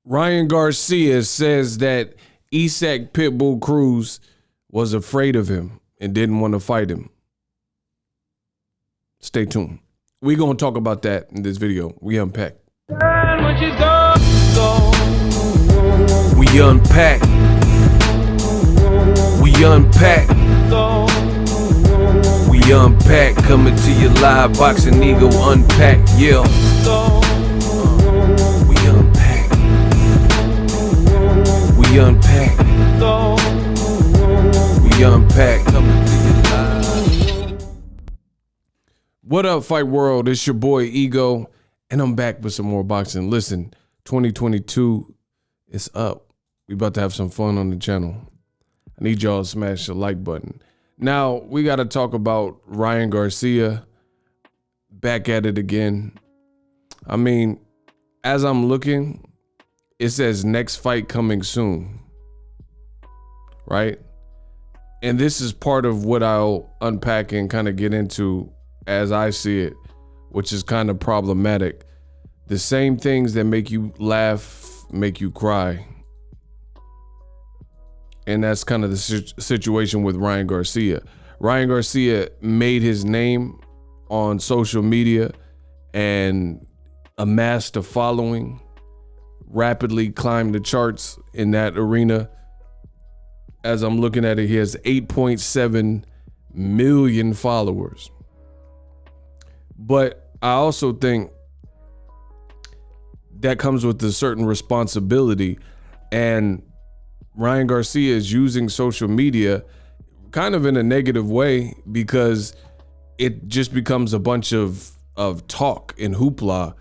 Ryan Garcia says that Isaac Pitbull Cruz was afraid of him and didn't want to fight him. Stay tuned. We're going to talk about that in this video. We unpack. We unpack. We unpack. We unpack. Coming to you live. Boxingego unpack. Yeah. We unpack. We unpack. We unpack. Coming to you live. What up, Fight World? It's your boy Ego, and I'm back with some more boxing. Listen, 2022 is up. We about to have some fun on the channel. I need y'all to smash the like button. Now, we got to talk about Ryan Garcia. Back at it again. I mean, as I'm looking, it says next fight coming soon. Right? And this is part of what I'll unpack and kind of get into as I see it, which is kind of problematic. The same things that make you laugh make you cry. And that's kind of the situation with Ryan Garcia. Ryan Garcia made his name on social media and amassed a following, rapidly climbed the charts in that arena. As I'm looking at it, he has 8.7 million followers. But I also think that comes with a certain responsibility, and Ryan Garcia is using social media kind of in a negative way because it just becomes a bunch of talk and hoopla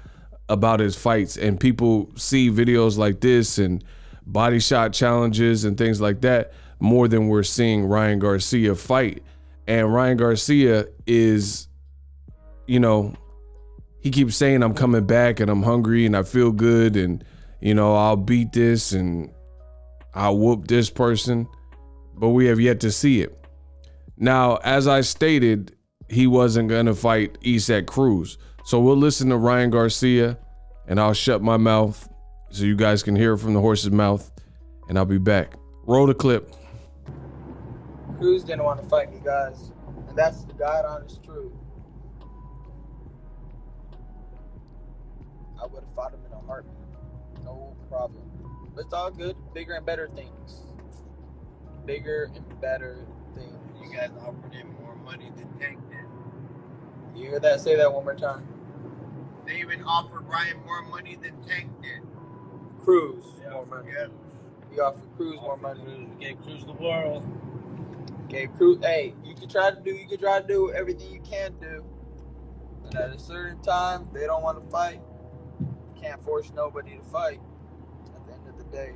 about his fights, and people see videos like this and body shot challenges and things like that more than we're seeing Ryan Garcia fight. And Ryan Garcia is, you know, he keeps saying, I'm coming back and I'm hungry and I feel good and, you know, I'll beat this and I'll whoop this person, but we have yet to see it. Now, as I stated, he wasn't going to fight Isaac Cruz. So we'll listen to Ryan Garcia and I'll shut my mouth so you guys can hear from the horse's mouth, and I'll be back. Roll the clip. Cruz didn't want to fight me, guys. And that's the God honest truth. I would have fought him in a heartbeat. No problem. But it's all good. Bigger and better things. Bigger and better things. You guys offered him more money than Tank did. You hear that? Say that one more time. They even offered Ryan more money than Tank did. Cruz. Yeah, more money. Yeah. We offered Cruz more money. We gave Cruz the world. Gave Cruz. Hey, you can try to do everything you can do. But at a certain time, they don't want to fight. You can't force nobody to fight. At the end of the day.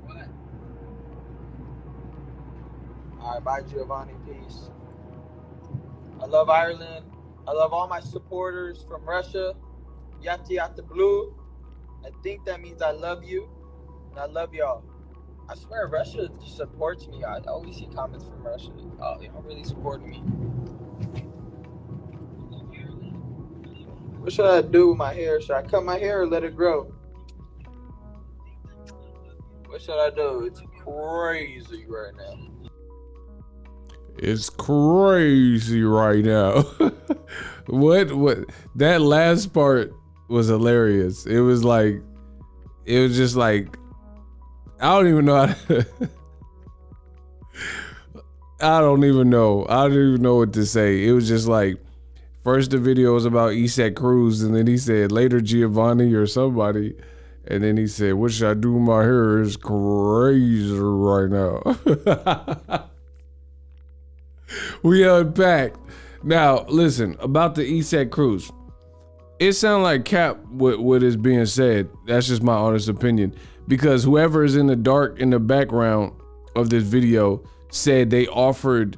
What? All right, bye, Giovanni. Peace. I love Ireland. I love all my supporters from Russia. Yati Yata Blue. I think that means I love you. And I love y'all. I swear Russia just supports me. I always see comments from Russia. Oh, y'all really supporting me. What should I do with my hair? Should I cut my hair or let it grow? What should I do? It's crazy right now. It's crazy right now. What? That last part was hilarious. It was just like, I don't even know how to, I don't even know what to say. It was just like, first the video was about Isaac Cruz, and then he said later Giovanni or somebody, and then he said, what should I do with my hair? It's crazy right now. We unpacked. Now, listen, about the Isaac Cruz. It sounds like cap what is being said. That's just my honest opinion. Because whoever is in the dark in the background of this video said they offered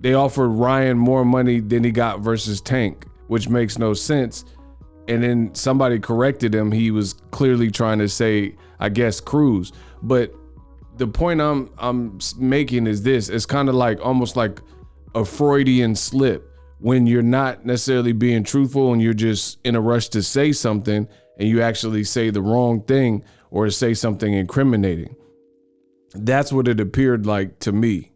Ryan more money than he got versus Tank, which makes no sense. And then somebody corrected him. He was clearly trying to say, I guess, Cruz. But the point I'm making is this. It's kind of like almost like a Freudian slip when you're not necessarily being truthful and you're just in a rush to say something and you actually say the wrong thing or say something incriminating. That's what it appeared like to me.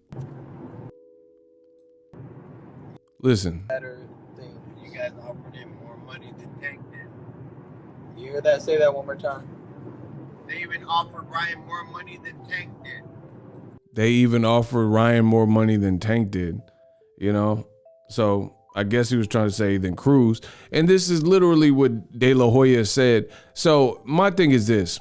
Listen. Better thing. You guys offered him more money than Tank did. You hear that? Say that one more time. They even offered Ryan more money than Tank did. They even offered Ryan more money than Tank did, you know? So I guess he was trying to say than Cruz. And this is literally what De La Hoya said. So my thing is this.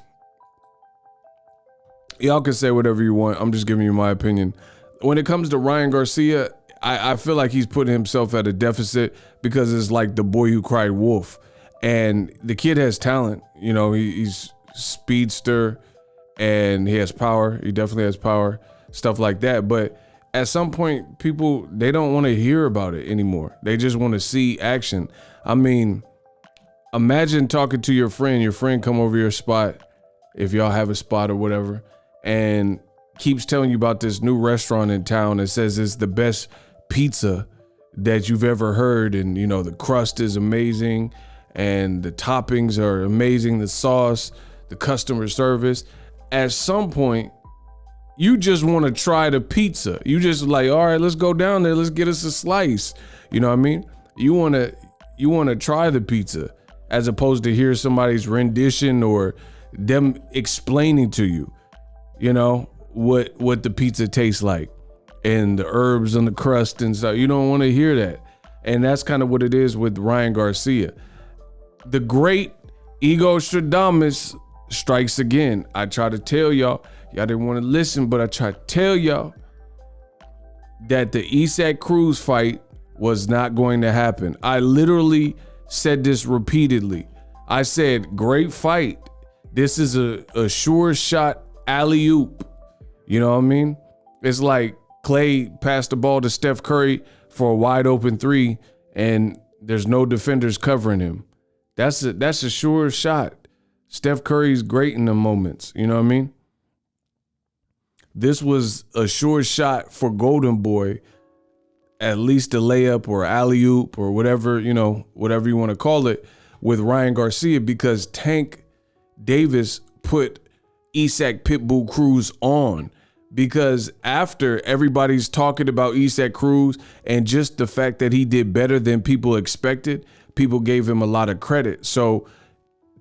Y'all can say whatever you want. I'm just giving you my opinion. When it comes to Ryan Garcia, I feel like he's putting himself at a deficit because it's like the boy who cried wolf. And the kid has talent. You know, he's speedster and he has power. He definitely has power, stuff like that. But at some point, people, they don't want to hear about it anymore. They just want to see action. I mean, imagine talking to your friend come over your spot, if y'all have a spot or whatever, and keeps telling you about this new restaurant in town and says it's the best pizza that you've ever heard. And, you know, the crust is amazing and the toppings are amazing, the sauce, the customer service. At some point, you just want to try the pizza. You just like, all right, let's go down there. Let's get us a slice. You know what I mean? You want to try the pizza as opposed to hear somebody's rendition or them explaining to you, you know, what the pizza tastes like and the herbs on the crust and stuff. You don't want to hear that. And that's kind of what it is with Ryan Garcia. The great Ego Stradamus strikes again. I try to tell y'all didn't want to listen, but I try to tell y'all that the Isaac Cruz fight was not going to happen. I literally said this repeatedly. I said, great fight. This is a sure shot alley-oop. You know what I mean? It's like Clay passed the ball to Steph Curry for a wide open three and there's no defenders covering him. That's a sure shot. Steph Curry's great in the moments. You know what I mean? This was a sure shot for Golden Boy, at least a layup or alley-oop or whatever, you know, whatever you want to call it, with Ryan Garcia, because Tank Davis put Isaac Pitbull Cruz on. Because after everybody's talking about Isaac Cruz and just the fact that he did better than people expected, people gave him a lot of credit. So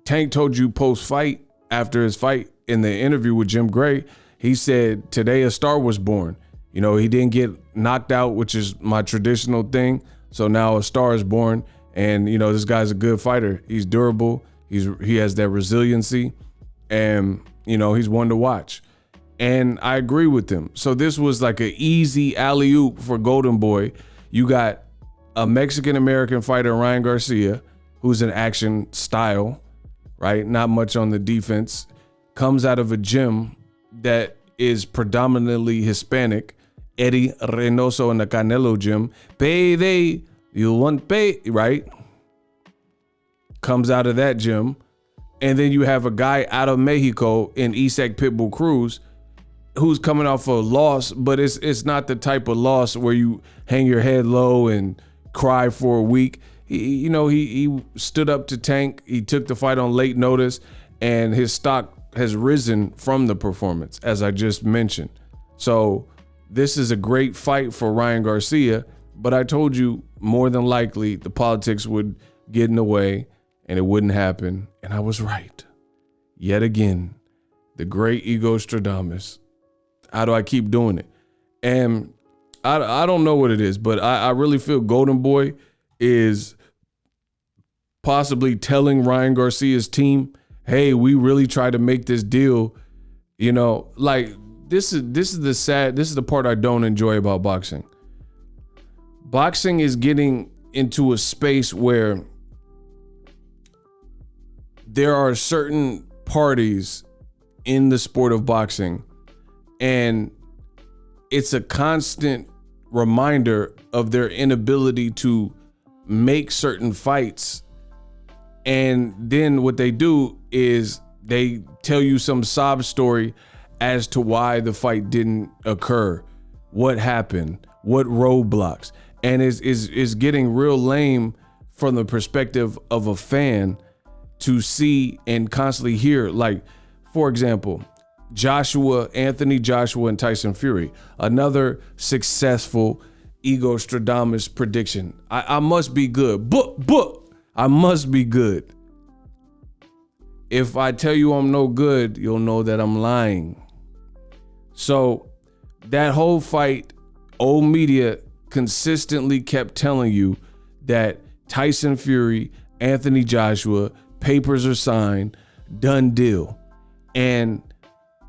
Tank told you post-fight, after his fight in the interview with Jim Gray, he said, today a star was born. You know, he didn't get knocked out, which is my traditional thing. So now a star is born. And, you know, this guy's a good fighter. He's durable. He has that resiliency. And, you know, he's one to watch. And I agree with him. So this was like an easy alley-oop for Golden Boy. You got a Mexican-American fighter, Ryan Garcia, who's an action style, right? Not much on the defense. Comes out of a gym that is predominantly Hispanic. Eddie Reynoso in the Canelo gym. Payday, you want pay, right? Comes out of that gym. And then you have a guy out of Mexico in Isaac Pitbull Cruz who's coming off a loss, but it's not the type of loss where you hang your head low and cry for a week. He stood up to Tank. He took the fight on late notice, and his stock has risen from the performance, as I just mentioned. So this is a great fight for Ryan Garcia, but I told you more than likely the politics would get in the way and it wouldn't happen. And I was right. Yet again, the great Ego Stradamus. How do I keep doing it? And I don't know what it is, but I really feel Golden Boy is possibly telling Ryan Garcia's team, hey, we really tried to make this deal. You know, like this is the part I don't enjoy about boxing. Boxing is getting into a space where there are certain parties in the sport of boxing, and it's a constant reminder of their inability to make certain fights. And then what they do is they tell you some sob story as to why the fight didn't occur, what happened, what roadblocks. and is getting real lame from the perspective of a fan to see and constantly hear. Like, for example, Anthony Joshua and Tyson Fury, another successful Ego Stradamus prediction. I must be good, but I must be good. If I tell you I'm no good, you'll know that I'm lying. So that whole fight, old media consistently kept telling you that Tyson Fury, Anthony Joshua, papers are signed, done deal. And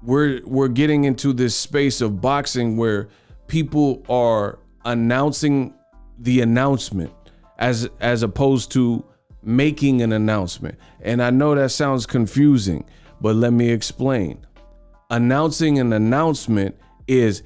we're getting into this space of boxing where people are announcing the announcement as opposed to making an announcement. And I know that sounds confusing, but let me explain. Announcing an announcement is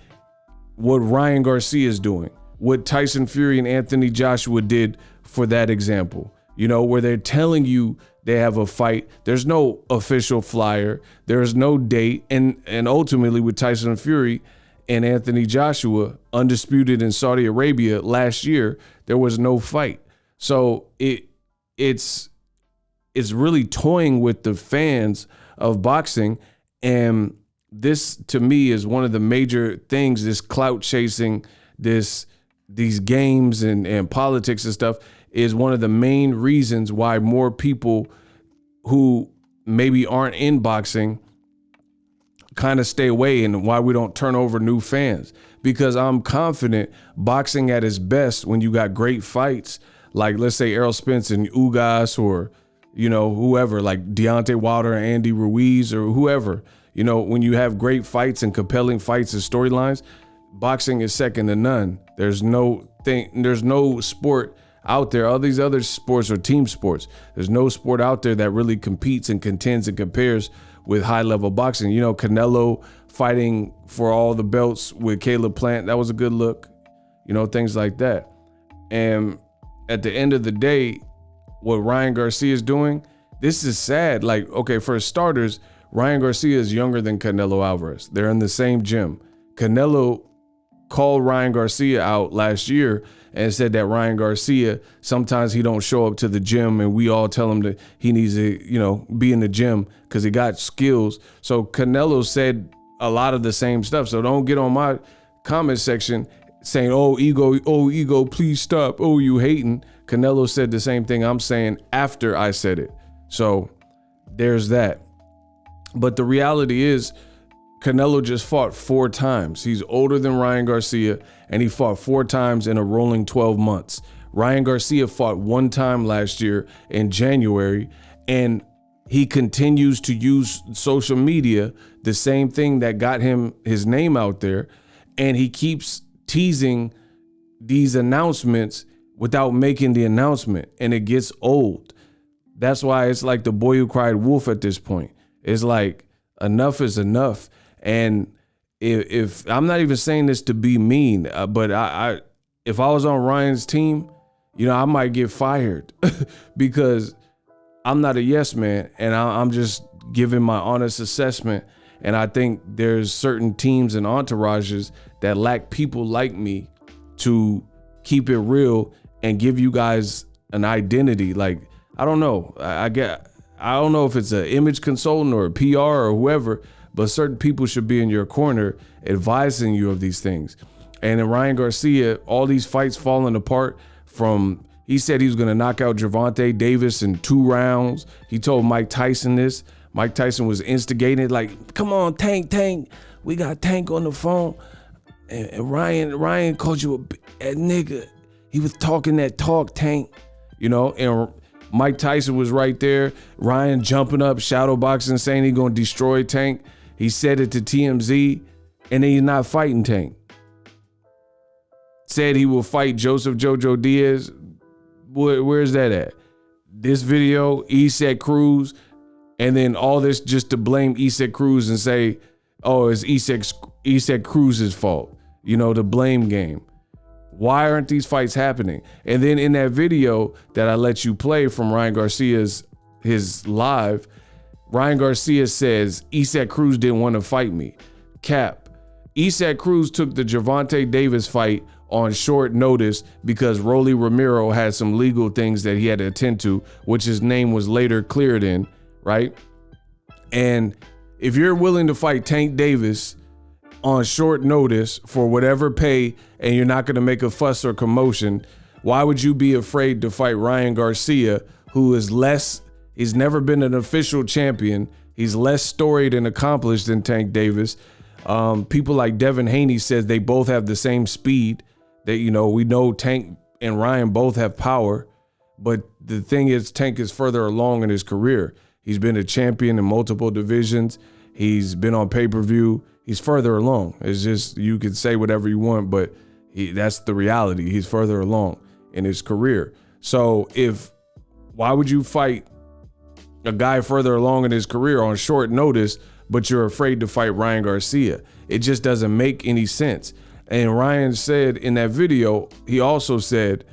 what Ryan Garcia is doing, what Tyson Fury and Anthony Joshua did for that example, you know, where they're telling you they have a fight. There's no official flyer. There's no date. And ultimately with Tyson Fury and Anthony Joshua, undisputed in Saudi Arabia last year, there was no fight. So it's really toying with the fans of boxing. And this, to me, is one of the major things, this clout chasing, these games and politics and stuff is one of the main reasons why more people who maybe aren't in boxing kind of stay away, and why we don't turn over new fans. Because I'm confident boxing at its best, when you got great fights, like let's say Errol Spence and Ugas, or, you know, whoever, like Deontay Wilder and Andy Ruiz, or whoever, you know, when you have great fights and compelling fights and storylines, boxing is second to none. There's no sport out there. All these other sports are team sports. There's no sport out there that really competes and contends and compares with high level boxing. You know, Canelo fighting for all the belts with Caleb Plant, that was a good look, you know, things like that. And at the end of the day, what Ryan Garcia is doing, this is sad. Like, okay, for starters, Ryan Garcia is younger than Canelo Alvarez. They're in the same gym. Canelo called Ryan Garcia out last year and said that Ryan Garcia, sometimes he don't show up to the gym, and we all tell him that he needs to, you know, be in the gym because he got skills. So Canelo said a lot of the same stuff. So don't get on my comment section saying, oh, ego, please stop. Oh, you hating. Canelo said the same thing I'm saying after I said it. So there's that. But the reality is, Canelo just fought 4 times. He's older than Ryan Garcia, and he fought 4 times in a rolling 12 months. Ryan Garcia fought 1 time last year in January, and he continues to use social media, the same thing that got him his name out there, and he keeps teasing these announcements without making the announcement, and it gets old. That's why it's like the boy who cried wolf at this point. It's like, enough is enough. And if I'm not even saying this to be mean, but if I was on Ryan's team, you know, I might get fired because I'm not a yes man, and I'm just giving my honest assessment. And I think there's certain teams and entourages that lack people like me to keep it real and give you guys an identity. Like, I don't know. I don't know if it's an image consultant or a PR or whoever, but certain people should be in your corner advising you of these things. And in Ryan Garcia, all these fights falling apart from, he said he was going to knock out Gervonta Davis in 2 rounds. He told Mike Tyson this. Mike Tyson was instigating, like, come on, Tank. We got Tank on the phone. And Ryan called you a nigga. He was talking that talk, Tank. You know, and Mike Tyson was right there. Ryan jumping up, shadow boxing, saying he's going to destroy Tank. He said it to TMZ, and then he's not fighting Tank. Said he will fight Joseph Jojo Diaz. Where's that at? This video, Isaac Cruz, and then all this just to blame Isaac Cruz and say, oh, it's Isaac Cruz's fault. You know, the blame game. Why aren't these fights happening? And then in that video that I let you play from Ryan Garcia's his live, Ryan Garcia says Isaac Cruz didn't want to fight me. Cap. Isaac Cruz took the Gervonta Davis fight on short notice because Rolly Romero had some legal things that he had to attend to, which his name was later cleared in, right? And if you're willing to fight Tank Davis on short notice for whatever pay and you're not going to make a fuss or commotion, why would you be afraid to fight Ryan Garcia, who is he's never been an official champion. He's less storied and accomplished than Tank Davis. People like Devin Haney says they both have the same speed. That, you know, we know Tank and Ryan both have power, but the thing is, Tank is further along in his career. He's been a champion in multiple divisions. He's been on pay-per-view. He's further along. It's just, you can say whatever you want, but that's the reality. He's further along in his career. So why would you fight a guy further along in his career on short notice, but you're afraid to fight Ryan Garcia? It just doesn't make any sense. And Ryan said in that video, he also said,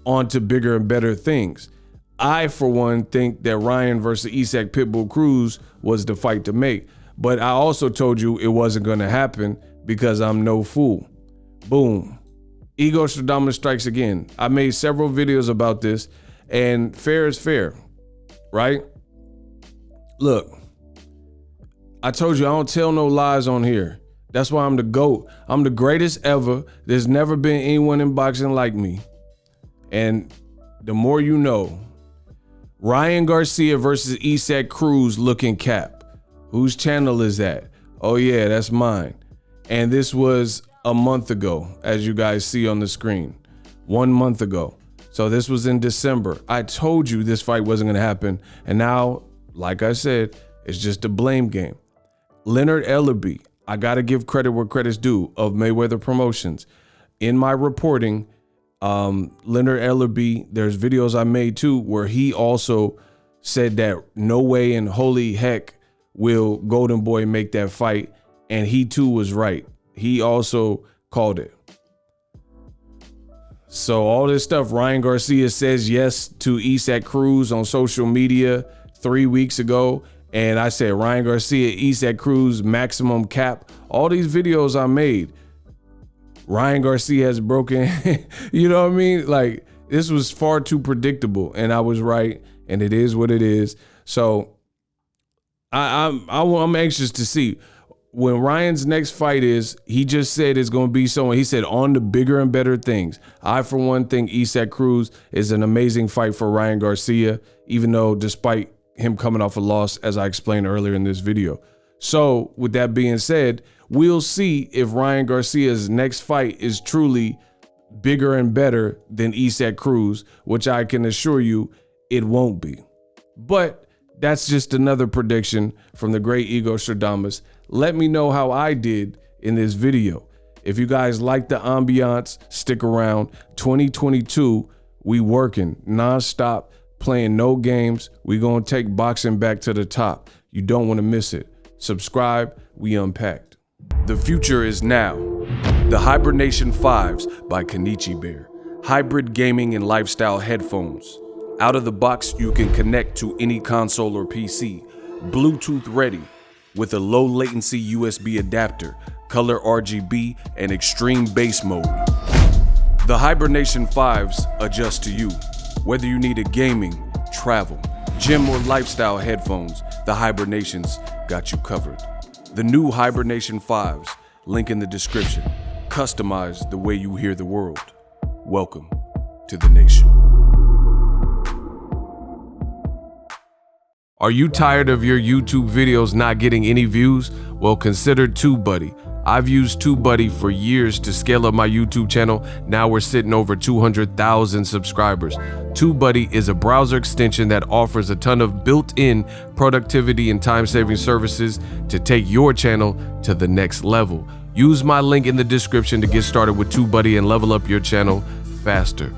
on to bigger and better things. I, for one, think that Ryan versus Isaac Pitbull Cruz was the fight to make. But I also told you it wasn't going to happen because I'm no fool. Boom. Ego Stradamus strikes again. I made several videos about this, and fair is fair, right? Look, I told you I don't tell no lies on here. That's why I'm the GOAT. I'm the greatest ever. There's never been anyone in boxing like me. And the more you know. Ryan Garcia versus Isaac Cruz looking cap. Whose channel is that? Oh yeah, that's mine. And this was a month ago, as you guys see on the screen. 1 month ago. So this was in December. I told you this fight wasn't gonna happen. And now, like I said, it's just a blame game. Leonard Ellerbe, I gotta give credit where credit's due, of Mayweather Promotions. In my reporting, Leonard Ellerbe, there's videos I made too where he also said that no way in holy heck will Golden Boy make that fight, and he too was right. He also called it. So all this stuff, Ryan Garcia says yes to Isaac Cruz on social media 3 weeks ago, and I said Ryan Garcia, Isaac Cruz, maximum cap. All these videos I made, Ryan Garcia has broken, you know what I mean? Like, this was far too predictable, and I was right, and it is what it is. So I'm anxious to see when Ryan's next fight is. He just said it's going to be someone, he said, on the bigger and better things. I, for one, think Isaac Cruz is an amazing fight for Ryan Garcia, even though despite him coming off a loss, as I explained earlier in this video. So with that being said, we'll see if Ryan Garcia's next fight is truly bigger and better than Isaac Cruz, which I can assure you it won't be. But that's just another prediction from the great Ego Stradamus. Let me know how I did in this video. If you guys like the ambiance, stick around. 2022, we working nonstop, playing no games. We gonna take boxing back to the top. You don't want to miss it. Subscribe, we unpacked. The future is now. The Hibernation 5s by Kenichi Bear. Hybrid gaming and lifestyle headphones. Out of the box, you can connect to any console or PC. Bluetooth ready with a low latency USB adapter, color RGB, and extreme bass mode. The Hibernation 5s adjust to you. Whether you need a gaming, travel, gym, or lifestyle headphones, the Hibernations got you covered. The new Hibernation 5s, link in the description. Customize the way you hear the world. Welcome to the nation. Are you tired of your YouTube videos not getting any views? Well, consider TubeBuddy. I've used TubeBuddy for years to scale up my YouTube channel. Now we're sitting over 200,000 subscribers. TubeBuddy is a browser extension that offers a ton of built-in productivity and time-saving services to take your channel to the next level. Use my link in the description to get started with TubeBuddy and level up your channel faster.